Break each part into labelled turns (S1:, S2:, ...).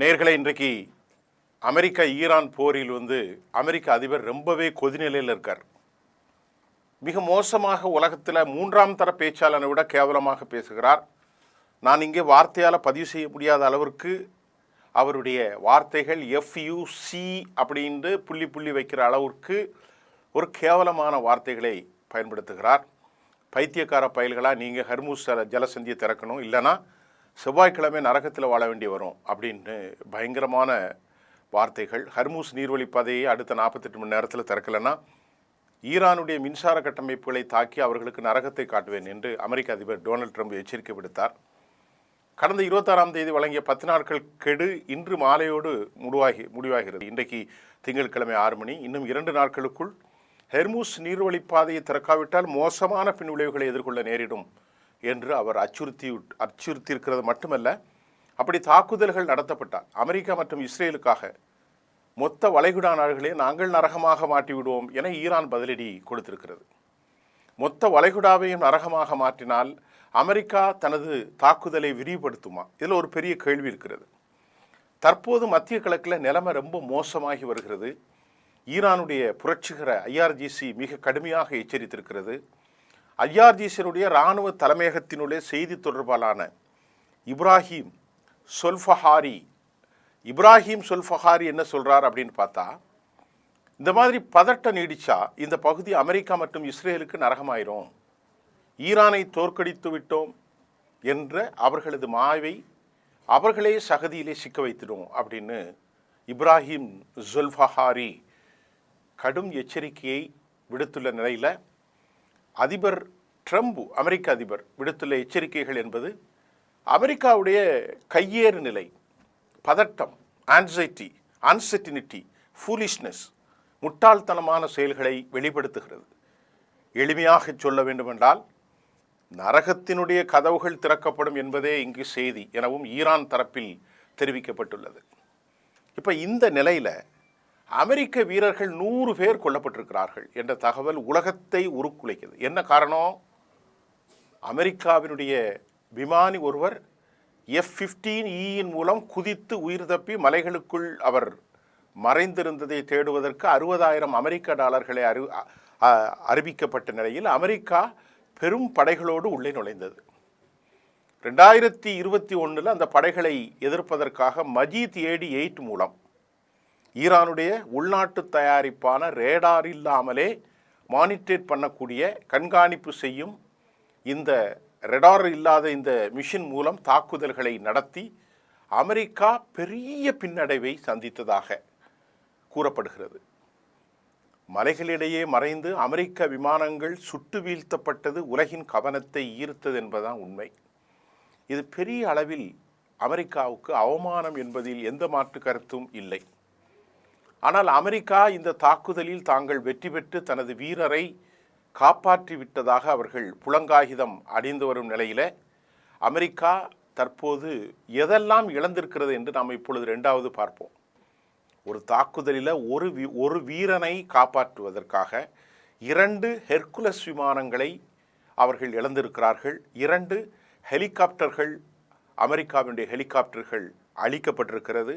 S1: நேயர்களே, இன்றைக்கு America Iran போரில் அமெரிக்க அதிபர் ரொம்பவே கொதிநிலையில் இருக்கார். மிக மோசமாக உலகத்தில் 3ஆம் தர பேச்சாளனை விட கேவலமாக பேசுகிறார். நான் இங்கே வார்த்தையால் பதிவு செய்ய முடியாத அளவிற்கு அவருடைய வார்த்தைகள் FUC அப்படின்ட்டு புள்ளி புள்ளி வைக்கிற அளவிற்கு ஒரு கேவலமான வார்த்தைகளை பயன்படுத்துகிறார். பைத்தியக்கார பயல்களாக நீங்கள் ஹர்மூஸ் ஜலசந்தியை திறக்கணும், இல்லைனா செவ்வாய்க்கிழமை நரகத்தில் வாழ வேண்டி வரும் அப்படின்னு பயங்கரமான வார்த்தைகள். ஹர்மூஸ் நீர்வழி பாதையை அடுத்த 48 மணி நேரத்தில் திறக்கலைன்னா ஈரானுடைய மின்சார கட்டமைப்புகளை தாக்கி அவர்களுக்கு நரகத்தை காட்டுவேன் என்று அமெரிக்க அதிபர் டொனால்ட் ட்ரம்ப் எச்சரிக்கை விடுத்தார். கடந்த 26ஆம் தேதி வழங்கிய 10 நாட்கள் கெடு இன்று மாலையோடு முடிவாகிறது. இன்றைக்கு திங்கட்கிழமை 6 மணி. இன்னும் 2 நாட்களுக்குள் ஹெர்மூஸ் நீர்வழிப்பாதையை திறக்காவிட்டால் மோசமான பின்விளைவுகளை எதிர்கொள்ள நேரிடும் என்று அவர் அச்சுறுத்தியிருக்கிறது மட்டுமல்ல, அப்படி தாக்குதல்கள் நடத்தப்பட்டால் அமெரிக்கா மற்றும் இஸ்ரேலுக்காக மொத்த வளைகுடா நாடுகளே நாங்கள் நரகமாக மாட்டிவிடுவோம் என ஈரான் பதிலடி கொடுத்திருக்கிறது. மொத்த வளைகுடாவையும் நரகமாக மாற்றினால் அமெரிக்கா தனது தாக்குதலை விரிவுபடுத்துமா? இதில் ஒரு பெரிய கேள்வி இருக்கிறது. தற்போது மத்திய கிழக்கில் நிலைமை ரொம்ப மோசமாகி வருகிறது. ஈரானுடைய புரட்சிகர IRGC மிக கடுமையாக எச்சரித்திருக்கிறது. IRGCனுடைய இராணுவ தலைமையகத்தினுடைய செய்தி தொடர்பாளரான இப்ராஹிம் சொல்ஃபஹாரி என்ன சொல்கிறார் அப்படின்னு பார்த்தா, இந்த மாதிரி பதட்டம் நீடிச்சா இந்த பகுதி அமெரிக்கா மற்றும் இஸ்ரேலுக்கு நரகமாயிரும், ஈரானை தோற்கடித்து விட்டோம் என்ற அவர்களது மாவை அவர்களே சகதியிலே சிக்க வைத்திடும் அப்படின்னு இப்ராஹிம் சொல்ஃபஹாரி கடும் எச்சரிக்கையை விடுத்துள்ள நிலையில் அதிபர் ட்ரம்ப், அமெரிக்க அதிபர் விடுத்துள்ள எச்சரிக்கைகள் என்பது அமெரிக்காவுடைய கையேறு நிலை, பதட்டம், ஆன்சைட்டி, அன்சர்டினிட்டி, ஃபூலிஷ்னஸ், முட்டாள்தனமான செயல்களை வெளிப்படுத்துகிறது. எளிமையாக சொல்ல வேண்டுமென்றால் நரகத்தினுடைய கதவுகள் திறக்கப்படும் என்பதே இங்கு செய்தி எனவும் ஈரான் தரப்பில் தெரிவிக்கப்பட்டுள்ளது. இப்போ இந்த நிலையில் அமெரிக்க வீரர்கள் 100 பேர் கொல்லப்பட்டிருக்கிறார்கள் என்ற தகவல் உலகத்தை உருக்குலைக்கிறது. என்ன காரணம்? அமெரிக்காவினுடைய விமானி ஒருவர் F-15E மூலம் குதித்து உயிர் தப்பி மலைகளுக்குள் அவர் மறைந்திருந்ததை தேடுவதற்கு $60,000 அமெரிக்க டாலர்களை அறிவிக்கப்பட்ட நிலையில் அமெரிக்கா பெரும் படைகளோடு உள்ளே நுழைந்தது. 2021 அந்த படைகளை எதிர்ப்பதற்காக மஜீத் AD-8 மூலம் ஈரானுடைய உள்நாட்டு தயாரிப்பான ரேடார் இல்லாமலே மானிட்டர் பண்ணக்கூடிய, கண்காணிப்பு செய்யும் இந்த ரேடார் இல்லாத இந்த மிஷின் மூலம் தாக்குதல்களை நடத்தி அமெரிக்கா பெரிய பின்னடைவை சந்தித்ததாக கூறப்படுகிறது. மலைகளிடையே மறைந்து அமெரிக்க விமானங்கள் சுட்டு வீழ்த்தப்பட்டது உலகின் கவனத்தை ஈர்த்தது என்பதுதான் உண்மை. இது பெரிய அளவில் அமெரிக்காவுக்கு அவமானம் என்பதில் எந்த மாற்று கருத்தும் இல்லை. ஆனால் அமெரிக்கா இந்த தாக்குதலில் தாங்கள் வெற்றி பெற்று தனது வீரரை காப்பாற்றி விட்டதாக அவர்கள் புலங்காகிதம் அணிந்து வரும் நிலையில் அமெரிக்கா தற்போது எதெல்லாம் இழந்திருக்கிறது என்று நாம் இப்பொழுது 2வது பார்ப்போம். ஒரு தாக்குதலில் ஒரு வீரனை காப்பாற்றுவதற்காக 2 ஹெர்குலஸ் விமானங்களை அவர்கள் இழந்திருக்கிறார்கள். 2 ஹெலிகாப்டர்கள், அமெரிக்காவினுடைய ஹெலிகாப்டர்கள் அழிக்கப்பட்டிருக்கிறது.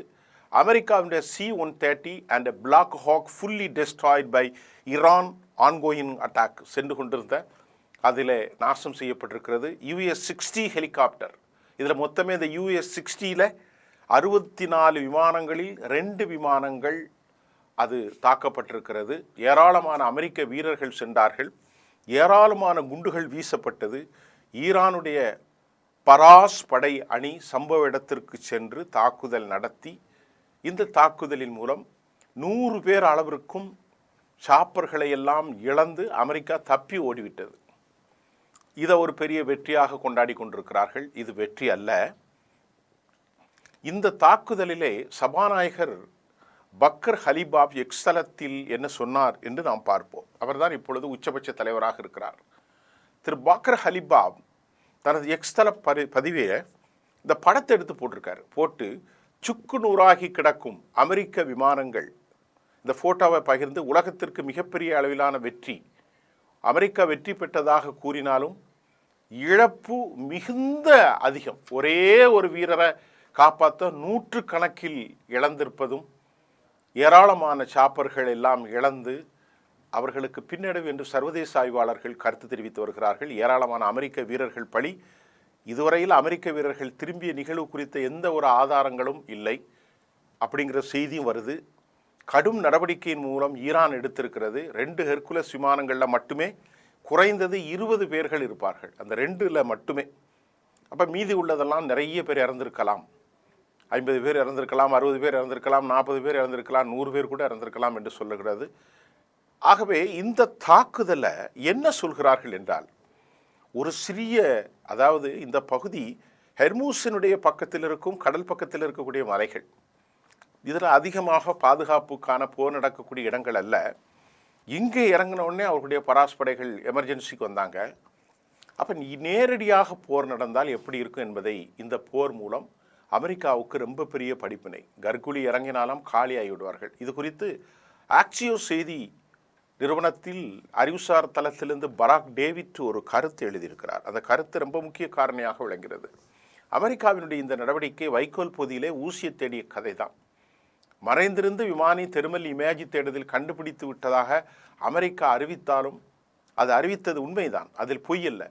S1: அமெரிக்காவுடைய C-130 and Black Hawk fully destroyed by Iran ongoing attack சென்று கொண்டிருந்த அதில் நாசம் செய்யப்பட்டிருக்கிறது. US-60 ஹெலிகாப்டர், இதில் மொத்தமே இந்த US-60ல் 64 விமானங்களில் 2 விமானங்கள் அது தாக்கப்பட்டிருக்கிறது. ஏராளமான அமெரிக்க வீரர்கள் சென்றார்கள். ஏராளமான குண்டுகள் வீசப்பட்டது. ஈரானுடைய பராஸ் படை அணி சம்பவ இடத்திற்கு சென்று தாக்குதல் நடத்தி இந்த தாக்குதலின் மூலம் 100 பேர் அளவிற்கும் சாப்பர்களை எல்லாம் இழந்து அமெரிக்கா தப்பி ஓடிவிட்டது. இதை ஒரு பெரிய வெற்றியாக கொண்டாடி கொண்டிருக்கிறார்கள். இது வெற்றி அல்ல. இந்த தாக்குதலிலே சபாநாயகர் பக்கர் ஹலிபாப் எக்ஸ்தலத்தில் என்ன சொன்னார் என்று நாம் பார்ப்போம். அவர்தான் இப்பொழுது உச்சபட்ச தலைவராக இருக்கிறார். திரு பக்கர் ஹலிபாப் தனது எக்ஸ்தல பதிவே இந்த படத்தை எடுத்து போட்டிருக்காரு. போட்டு சுக்கு நூறாகி கிடக்கும் அமெரிக்க விமானங்கள், இந்த போட்டோவை பகிர்ந்து உலகத்திற்கு மிகப்பெரிய அளவிலான வெற்றி, அமெரிக்கா வெற்றி பெற்றதாக கூறினாலும் இழப்பு மிகுந்த அதிகம். ஒரே ஒரு வீரரை காப்பாற்ற நூற்றுக்கணக்கில் இழந்திருப்பதும், ஏராளமான சாப்பர்கள் எல்லாம் இழந்து அவர்களுக்கு பின்னடைவு என்று சர்வதேச ஆய்வாளர்கள் கருத்து தெரிவித்து வருகிறார்கள். ஏராளமான அமெரிக்க வீரர்கள் பலி. இதுவரையில் அமெரிக்க வீரர்கள் திரும்பிய நிகழ்வு குறித்த எந்த ஒரு ஆதாரங்களும் இல்லை அப்படிங்கிற செய்தியும் வருது. கடும் நடவடிக்கையின் மூலம் ஈரான் எடுத்திருக்கிறது. 2 ஹெர்குலஸ் விமானங்களில் மட்டுமே குறைந்தது 20 பேர்கள் இருப்பார்கள், அந்த 2ல் மட்டுமே. அப்போ மீதி உள்ளதெல்லாம் நிறைய பேர் இறந்திருக்கலாம். 50 பேர் இறந்திருக்கலாம், 60 பேர் இறந்திருக்கலாம், 40 பேர் இறந்திருக்கலாம், 100 பேர் கூட இறந்திருக்கலாம் என்று சொல்லுகிறது. ஆகவே இந்த தாக்குதலை என்ன சொல்கிறார்கள் என்றால், ஒரு சிறிய, அதாவது இந்த பகுதி ஹெர்மூஸினுடைய பக்கத்தில் இருக்கும் கடல் பக்கத்தில் இருக்கக்கூடிய மலைகள், இதில் அதிகமாக பாதுகாப்புக்கான போர் நடக்கக்கூடிய இடங்கள் அல்ல. இங்கே இறங்கின உடனே அவர்களுடைய பராஸ்படைகள் எமர்ஜென்சிக்கு வந்தாங்க. அப்போ நேரடியாக போர் நடந்தால் எப்படி இருக்கும் என்பதை இந்த போர் மூலம் அமெரிக்காவுக்கு ரொம்ப பெரிய படிப்பினை. கர்குலி இறங்கினாலும் காலியாகி விடுவார்கள். இது குறித்து ஆக்சியோஸ் செய்தி நிறுவனத்தில் அறிவுசார் தளத்திலிருந்து பராக் டேவிட் ஒரு கருத்து எழுதியிருக்கிறார். அந்த கருத்து ரொம்ப முக்கிய காரணியாக விளங்குகிறது. அமெரிக்காவினுடைய இந்த நடவடிக்கை வைக்கோல் பொதியிலே ஊசியை தேடிய கதை தான். மறைந்திருந்து விமானி தெர்மல் இமேஜ் தேடுதல் கண்டுபிடித்து விட்டதாக அமெரிக்கா அறிவித்தாலும் அது அறிவித்தது உண்மைதான், அதில் பொய் அல்ல.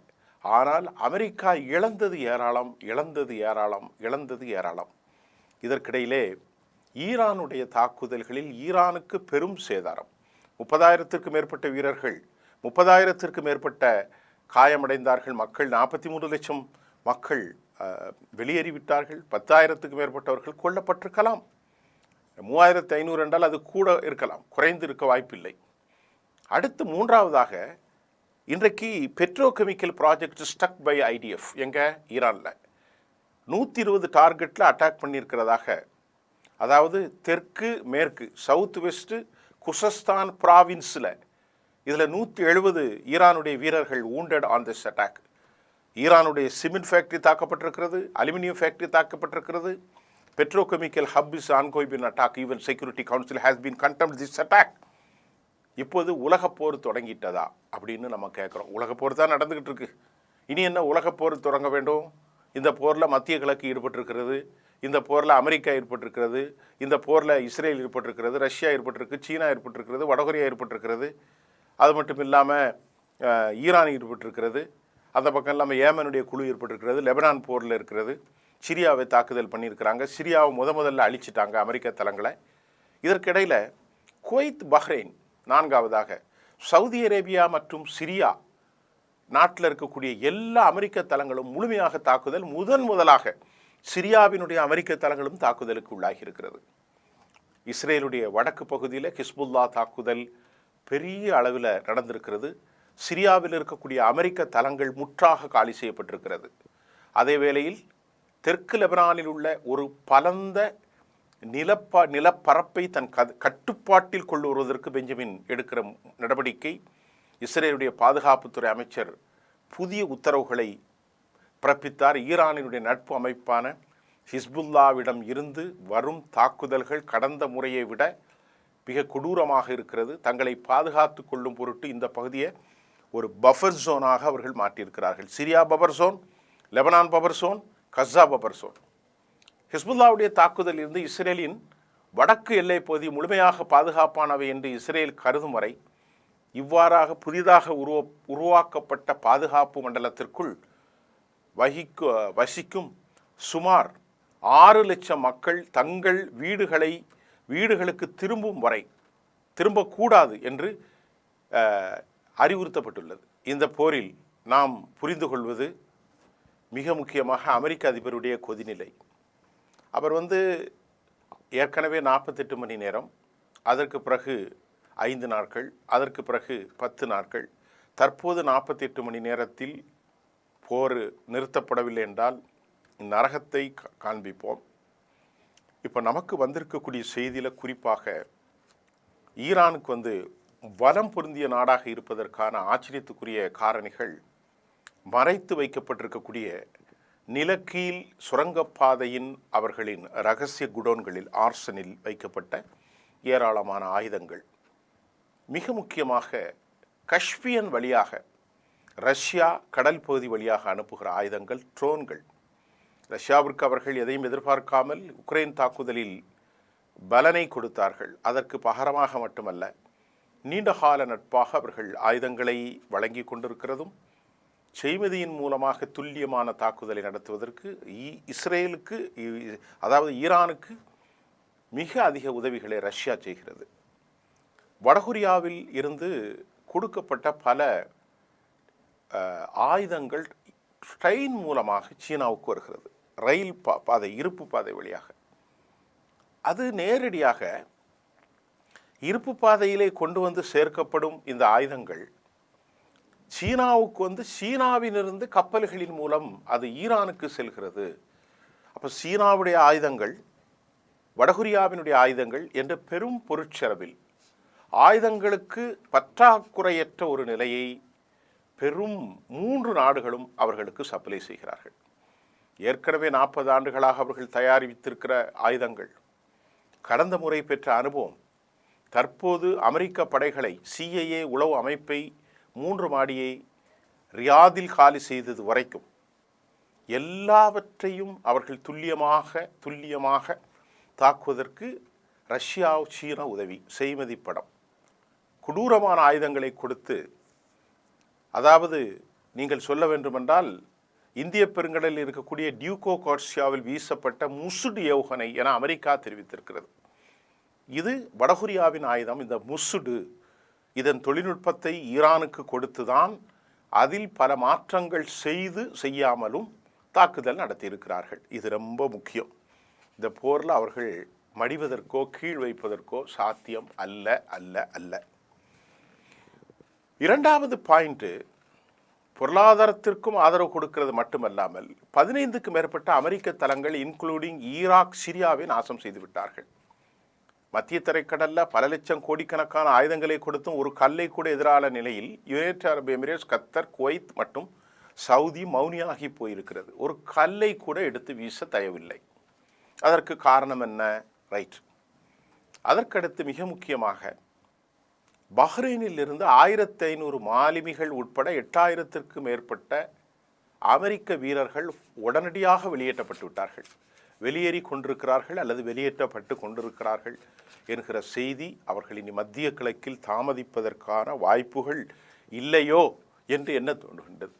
S1: ஆனால் அமெரிக்கா இழந்தது ஏராளம், இழந்தது ஏராளம், இழந்தது ஏராளம். இதற்கிடையிலே ஈரானுடைய தாக்குதல்களில் ஈரானுக்கு பெரும் சேதாரம். 30,000த்திற்கும் மேற்பட்ட வீரர்கள், 30,000த்திற்கும் மேற்பட்ட காயமடைந்தார்கள். மக்கள் 43 லட்சம் மக்கள் வெளியேறிவிட்டார்கள். 10,000த்துக்கும் மேற்பட்டவர்கள் கொல்லப்பட்டிருக்கலாம். 3,500 என்றால் அது கூட இருக்கலாம், குறைந்து இருக்க வாய்ப்பில்லை. அடுத்து 3வதாக, இன்றைக்கு petrochemical project stuck by IDF எங்க ஈரானில் 120 டார்கெட்டில் அட்டாக் பண்ணியிருக்கிறதாக, அதாவது தெற்கு மேற்கு சவுத் வெஸ்ட் குசஸ்தான் ப்ராவின்ஸில் இதில் 170 ஈரானுடைய வீரர்கள் wounded on this attack. ஈரானுடைய சிமெண்ட் ஃபேக்ட்ரி தாக்கப்பட்டிருக்கிறது, அலுமினியம் ஃபேக்ட்ரி தாக்கப்பட்டிருக்கிறது. Petrochemical hub is ongoing in attack. Even security council has been condemned this attack. இப்போது உலகப்போர் தொடங்கிட்டதா அப்படின்னு நம்ம கேட்குறோம். உலகப்போர் தான் நடந்துக்கிட்டு இருக்கு. இனி என்ன உலகப்போர் தொடங்க வேண்டும்? இந்த போரில் மத்திய கிழக்கு ஈடுபட்டிருக்கிறது, இந்த போரில் அமெரிக்கா ஏற்பட்டிருக்கிறது, இந்த போரில் இஸ்ரேல் ஏற்பட்டிருக்கிறது, ரஷ்யா ஏற்பட்டிருக்கு, சீனா ஏற்பட்டிருக்கிறது, வடகொரியா ஏற்பட்டிருக்கிறது. அது மட்டும் இல்லாமல் ஈரான் ஏற்பட்டிருக்கிறது. அந்த பக்கம் இல்லாமல் ஏமனுடைய குழு ஏற்பட்டிருக்கிறது. லெபனான் போரில் இருக்கிறது. சிரியாவை தாக்குதல் பண்ணியிருக்கிறாங்க. சிரியாவை முதல்ல அழிச்சிட்டாங்க அமெரிக்க தளங்களை. இதற்கிடையில் குவைத், பஹ்ரைன், 4வதாக சவுதி அரேபியா மற்றும் சிரியா நாட்டில் இருக்கக்கூடிய எல்லா அமெரிக்க தளங்களும் முழுமையாக தாக்குதல். முதலாக சிரியாவினுடைய அமெரிக்க தளங்களும் தாக்குதலுக்கு உள்ளாகி இருக்கிறது. இஸ்ரேலுடைய வடக்கு பகுதியில் ஹிஸ்புல்லா தாக்குதல் பெரிய அளவில் நடந்திருக்கிறது. சிரியாவில் இருக்கக்கூடிய அமெரிக்க தளங்கள் முற்றாக காலி செய்யப்பட்டிருக்கிறது. அதே வேளையில் தெற்கு லெபனானில் உள்ள ஒரு பலந்த நிலப்பரப்பை தன் கட்டுப்பாட்டில் கொண்டு வருவதற்கு பெஞ்சமின் எடுக்கிற நடவடிக்கை. இஸ்ரேலுடைய பாதுகாப்புத்துறை அமைச்சர் புதிய உத்தரவுகளை பிறப்பித்தார். ஈரானினுடைய நட்பு அமைப்பான ஹிஸ்புல்லாவிடம் இருந்து வரும் தாக்குதல்கள் கடந்த முறையை விட மிக கொடூரமாக இருக்கிறது. தங்களை பாதுகாத்து கொள்ளும் பொருட்டு இந்த பகுதியை ஒரு பஃபர் ஜோனாக அவர்கள் மாற்றியிருக்கிறார்கள். Syria buffer zone, Lebanon buffer zone, Gaza buffer zone. ஹிஸ்புல்லாவுடைய தாக்குதலில் இருந்து இஸ்ரேலின் வடக்கு எல்லை பகுதி முழுமையாக பாதுகாப்பானவை என்று இஸ்ரேல் கருதும் வரை இவ்வாறாக புதிதாக உருவாக்கப்பட்ட பாதுகாப்பு மண்டலத்திற்குள் வசிக்கும் சுமார் 6 லட்சம் மக்கள் தங்கள் வீடுகளுக்கு திரும்பும் வரை திரும்பக்கூடாது என்று அறிவுறுத்தப்பட்டுள்ளது. இந்த போரில் நாம் புரிந்து கொள்வது மிக முக்கியமாக அமெரிக்க அதிபருடைய கொதிநிலை. அவர் ஏற்கனவே 48 மணி நேரம், அதற்கு பிறகு 5 நாட்கள், அதற்கு பிறகு 10 நாட்கள், தற்போது 48 மணி நேரத்தில் போர் நிறுத்தப்படவில்லை என்றால் நரகத்தை காண்பிப்போம். இப்போ நமக்கு வந்திருக்கக்கூடிய செய்தியில் குறிப்பாக ஈரானுக்கு வலம் பொருந்திய நாடாக இருப்பதற்கான ஆச்சரியத்துக்குரிய காரணிகள் மறைத்து வைக்கப்பட்டிருக்கக்கூடிய நிலக்கீழ் சுரங்கப்பாதையின் அவர்களின் இரகசிய குடோன்களில் ஆர்சனில் வைக்கப்பட்ட ஏராளமான ஆயுதங்கள், மிக முக்கியமாக கஸ்பியன் வழியாக ரஷ்யா கடல் பகுதி வழியாக அனுப்புகிற ஆயுதங்கள், ட்ரோன்கள், ரஷ்யாவிற்கு அவர்கள் எதையும் எதிர்பார்க்காமல் உக்ரைன் தாக்குதலில் பலனை கொடுத்தார்கள். அதற்கு பகரமாக மட்டுமல்ல, நீண்டகால நட்பாக அவர்கள் ஆயுதங்களை வழங்கி கொண்டிருக்கிறதும் செய்மதியின் மூலமாக துல்லியமான தாக்குதலை நடத்துவதற்கு இஸ்ரேலுக்கு, அதாவது ஈரானுக்கு மிக அதிக உதவிகளை ரஷ்யா செய்கிறது. வடகொரியாவில் இருந்து கொடுக்கப்பட்ட பல ஆயுதங்கள் ட்ரெயின் மூலமாக சீனாவுக்கு வருகிறது, ரயில் பாதை, இருப்பு பாதை வழியாக. அது நேரடியாக இருப்பு பாதையிலே கொண்டு வந்து சேர்க்கப்படும் இந்த ஆயுதங்கள் சீனாவுக்கு வந்து சீனாவிலிருந்து கப்பல்களின் மூலம் அது ஈரானுக்கு செல்கிறது. அப்போ சீனாவுடைய ஆயுதங்கள், வடகொரியாவினுடைய ஆயுதங்கள் என்ற பெரும் பொருட்செலவில் ஆயுதங்களுக்கு பற்றாக்குறையற்ற ஒரு நிலையை பெரும் 3 நாடுகளும் அவர்களுக்கு சப்ளை செய்கிறார்கள். ஏற்கனவே 40 ஆண்டுகளாக அவர்கள் தயாரித்திருக்கிற ஆயுதங்கள், கடந்த முறை பெற்ற அனுபவம், தற்போது அமெரிக்க படைகளை, CIA உளவு அமைப்பை 3 மாடியை ரியாதில் காலி செய்தது வரைக்கும் எல்லாவற்றையும் அவர்கள் துல்லியமாக தாக்குவதற்கு ரஷ்யா, சீனா உதவி. செய்மதி படம் கொடூரமான ஆயுதங்களை கொடுத்து, அதாவது நீங்கள் சொல்ல வேண்டுமென்றால் இந்திய பெருங்கடலில் இருக்கக்கூடிய டியூகோ கார்சியாவில் வீசப்பட்ட முசுடு ஏவுகணை என அமெரிக்கா தெரிவித்திருக்கிறது. இது வடகொரியாவின் ஆயுதம். இந்த முசுடு, இதன் தொழில்நுட்பத்தை ஈரானுக்கு கொடுத்துதான் அதில் பல மாற்றங்கள் செய்யாமலும் தாக்குதல் நடத்தியிருக்கிறார்கள். இது ரொம்ப முக்கியம். இந்த போரில் அவர்கள் மடிவதற்கோ கீழ் வைப்பதற்கோ சாத்தியம் அல்ல அல்ல அல்ல. இரண்டாவது பாயிண்ட், பொருளாதாரத்திற்கும் ஆதரவு கொடுக்கிறது மட்டுமல்லாமல் 15க்கும் மேற்பட்ட அமெரிக்க தளங்கள் இன்க்ளூடிங் ஈராக், சிரியாவை நாசம் செய்து விட்டார்கள். மத்திய தரைக்கடல்ல பல லட்சம் கோடிக்கணக்கான ஆயுதங்களை கொடுத்தும் ஒரு கல்லை கூட எதிரான நிலையில் யுனைடெட் அரபு எமிரேட்ஸ், கத்தர், குவைத் மற்றும் சவுதி மௌனியாகி போயிருக்கிறது. ஒரு கல்லை கூட எடுத்து வீச தயவில்லை. அதற்கு காரணம் என்ன? ரைட். அதற்கடுத்து மிக முக்கியமாக பஹ்ரைனில் இருந்து 1500 மாலுமிகள் உட்பட 8000க்கும் மேற்பட்ட அமெரிக்க வீரர்கள் உடனடியாக வெளியேற்றப்பட்டு விட்டார்கள். வெளியேறி கொண்டிருக்கிறார்கள் அல்லது வெளியேற்றப்பட்டு கொண்டிருக்கிறார்கள் என்கிற செய்தி அவர்கள் இனி மத்திய கிழக்கில் தாமதிப்பதற்கான வாய்ப்புகள் இல்லையோ என்று எண்ண தோன்றுகின்றது.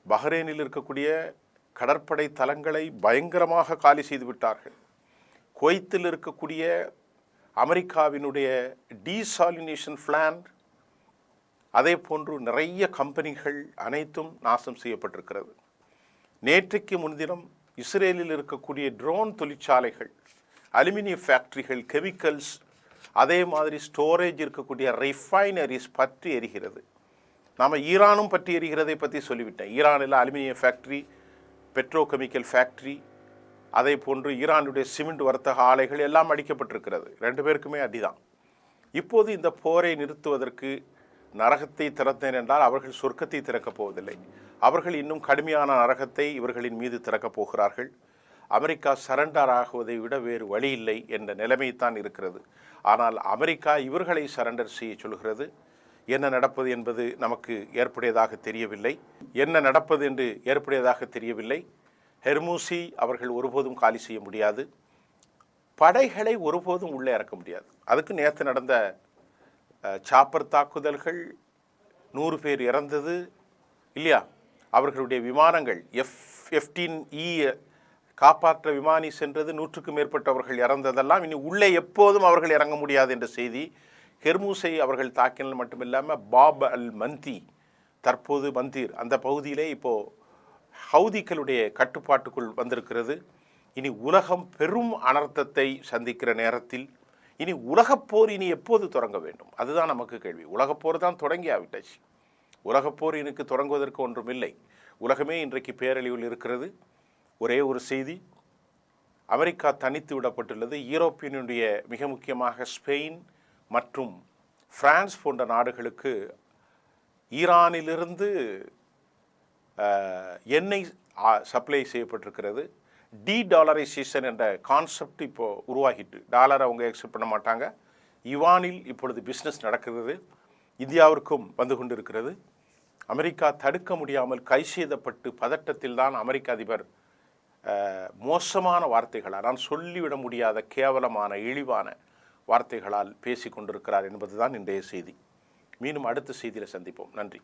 S1: பஹ்ரைனில் இருக்கக்கூடிய கடற்படை தளங்களை பயங்கரமாக காலி செய்து விட்டார்கள். குவைத்தில் இருக்கக்கூடிய அமெரிக்காவினுடைய டீசாலினேஷன் பிளான், அதே போன்று நிறைய கம்பெனிகள் அனைத்தும் நாசம் செய்யப்பட்டிருக்கிறது. நேற்றைக்கு முன்தினம் இஸ்ரேலில் இருக்கக்கூடிய ட்ரோன் தொழிற்சாலைகள், அலுமினிய ஃபேக்ட்ரிகள், கெமிக்கல்ஸ், அதே மாதிரி ஸ்டோரேஜ் இருக்கக்கூடிய ரிஃபைனரிஸ் பற்றி எரிகிறது. நாம் ஈரானும் பற்றி எரிகிறதை பற்றி சொல்லிவிட்டேன். ஈரானில் அலுமினிய ஃபேக்ட்ரி, பெட்ரோகெமிக்கல் ஃபேக்ட்ரி, அதே போன்று ஈரானுடைய சிமெண்ட் வர்த்தக ஆலைகள் எல்லாம் அடிக்கப்பட்டிருக்கிறது. 2 பேருக்குமே அடிதான். இப்போது இந்த போரை நிறுத்துவதற்கு நரகத்தை திறந்தேன் என்றால் அவர்கள் சொர்க்கத்தை திறக்கப் போவதில்லை. அவர்கள் இன்னும் கடுமையான நரகத்தை இவர்களின் மீது திறக்கப் போகிறார்கள். அமெரிக்கா சரண்டர் ஆகுவதை விட வேறு வழி இல்லை என்ற நிலைமைத்தான் இருக்கிறது. ஆனால் அமெரிக்கா இவர்களை சரண்டர் செய்ய சொல்கிறது. என்ன நடப்பது என்பது நமக்கு ஏற்புடையதாக தெரியவில்லை. என்ன நடப்பது என்று ஏற்புடையதாக தெரியவில்லை. ஹெர்மூசி அவர்கள் ஒருபோதும் காலி செய்ய முடியாது. படைகளை ஒருபோதும் உள்ளே இறக்க முடியாது. அதுக்கு நேற்று நடந்த சாப்பர் தாக்குதல்கள் 100 பேர் இறந்தது இல்லையா? அவர்களுடைய விமானங்கள் F-15E காப்பாற்ற விமானி சென்றது, 100க்கும் மேற்பட்டவர்கள் இறந்ததெல்லாம் இனி உள்ளே எப்போதும் அவர்கள் இறங்க முடியாது என்ற செய்தி. ஹெர்மூஸை அவர்கள் தாக்கினால் மட்டுமில்லாமல் பாப் அல் மந்தி, தற்போது மந்தீர் அந்த பகுதியிலே இப்போது ஹவுதிகளுடைய கட்டுப்பாட்டுக்குள் வந்திருக்கிறது. இனி உலகம் பெரும் அனர்த்தத்தை சந்திக்கிற நேரத்தில் இனி உலகப்போர் இனி எப்போது தொடங்க வேண்டும்? அதுதான் நமக்கு கேள்வி. உலகப்போர் தான் தொடங்கி ஆவிட்டாச்சு. உலகப்போர் எனக்கு தொடங்குவதற்கு ஒன்றும் இல்லை. உலகமே இன்றைக்கு பேரழிவில் இருக்கிறது. ஒரே ஒரு செய்தி, அமெரிக்கா தனித்து விடப்பட்டுள்ளது. யூரோப்பியனுடைய மிக முக்கியமாக ஸ்பெயின் மற்றும் பிரான்ஸ் போன்ற நாடுகளுக்கு ஈரானிலிருந்து எண்ணெய் சப்ளை செய்யப்பட்டிருக்கிறது. டாலரைசேஷன் என்ற கான்செப்ட் இப்போது உருவாகிட்டு, டாலரை அவங்க எக்ஸெப்ட் பண்ண மாட்டாங்க. யுவானில் இப்பொழுது பிஸ்னஸ் நடக்கிறது. இந்தியாவிற்கும் வந்து கொண்டு இருக்கிறது. அமெரிக்கா தடுக்க முடியாமல் கை செய்தப்பட்டு பதட்டத்தில் தான் அமெரிக்க அதிபர் மோசமான வார்த்தைகளால், நான் சொல்லிவிட முடியாத கேவலமான இழிவான வார்த்தைகளால் பேசி கொண்டிருக்கிறார் என்பதுதான் இன்றைய செய்தி. மீண்டும் அடுத்த செய்தியில் சந்திப்போம். நன்றி.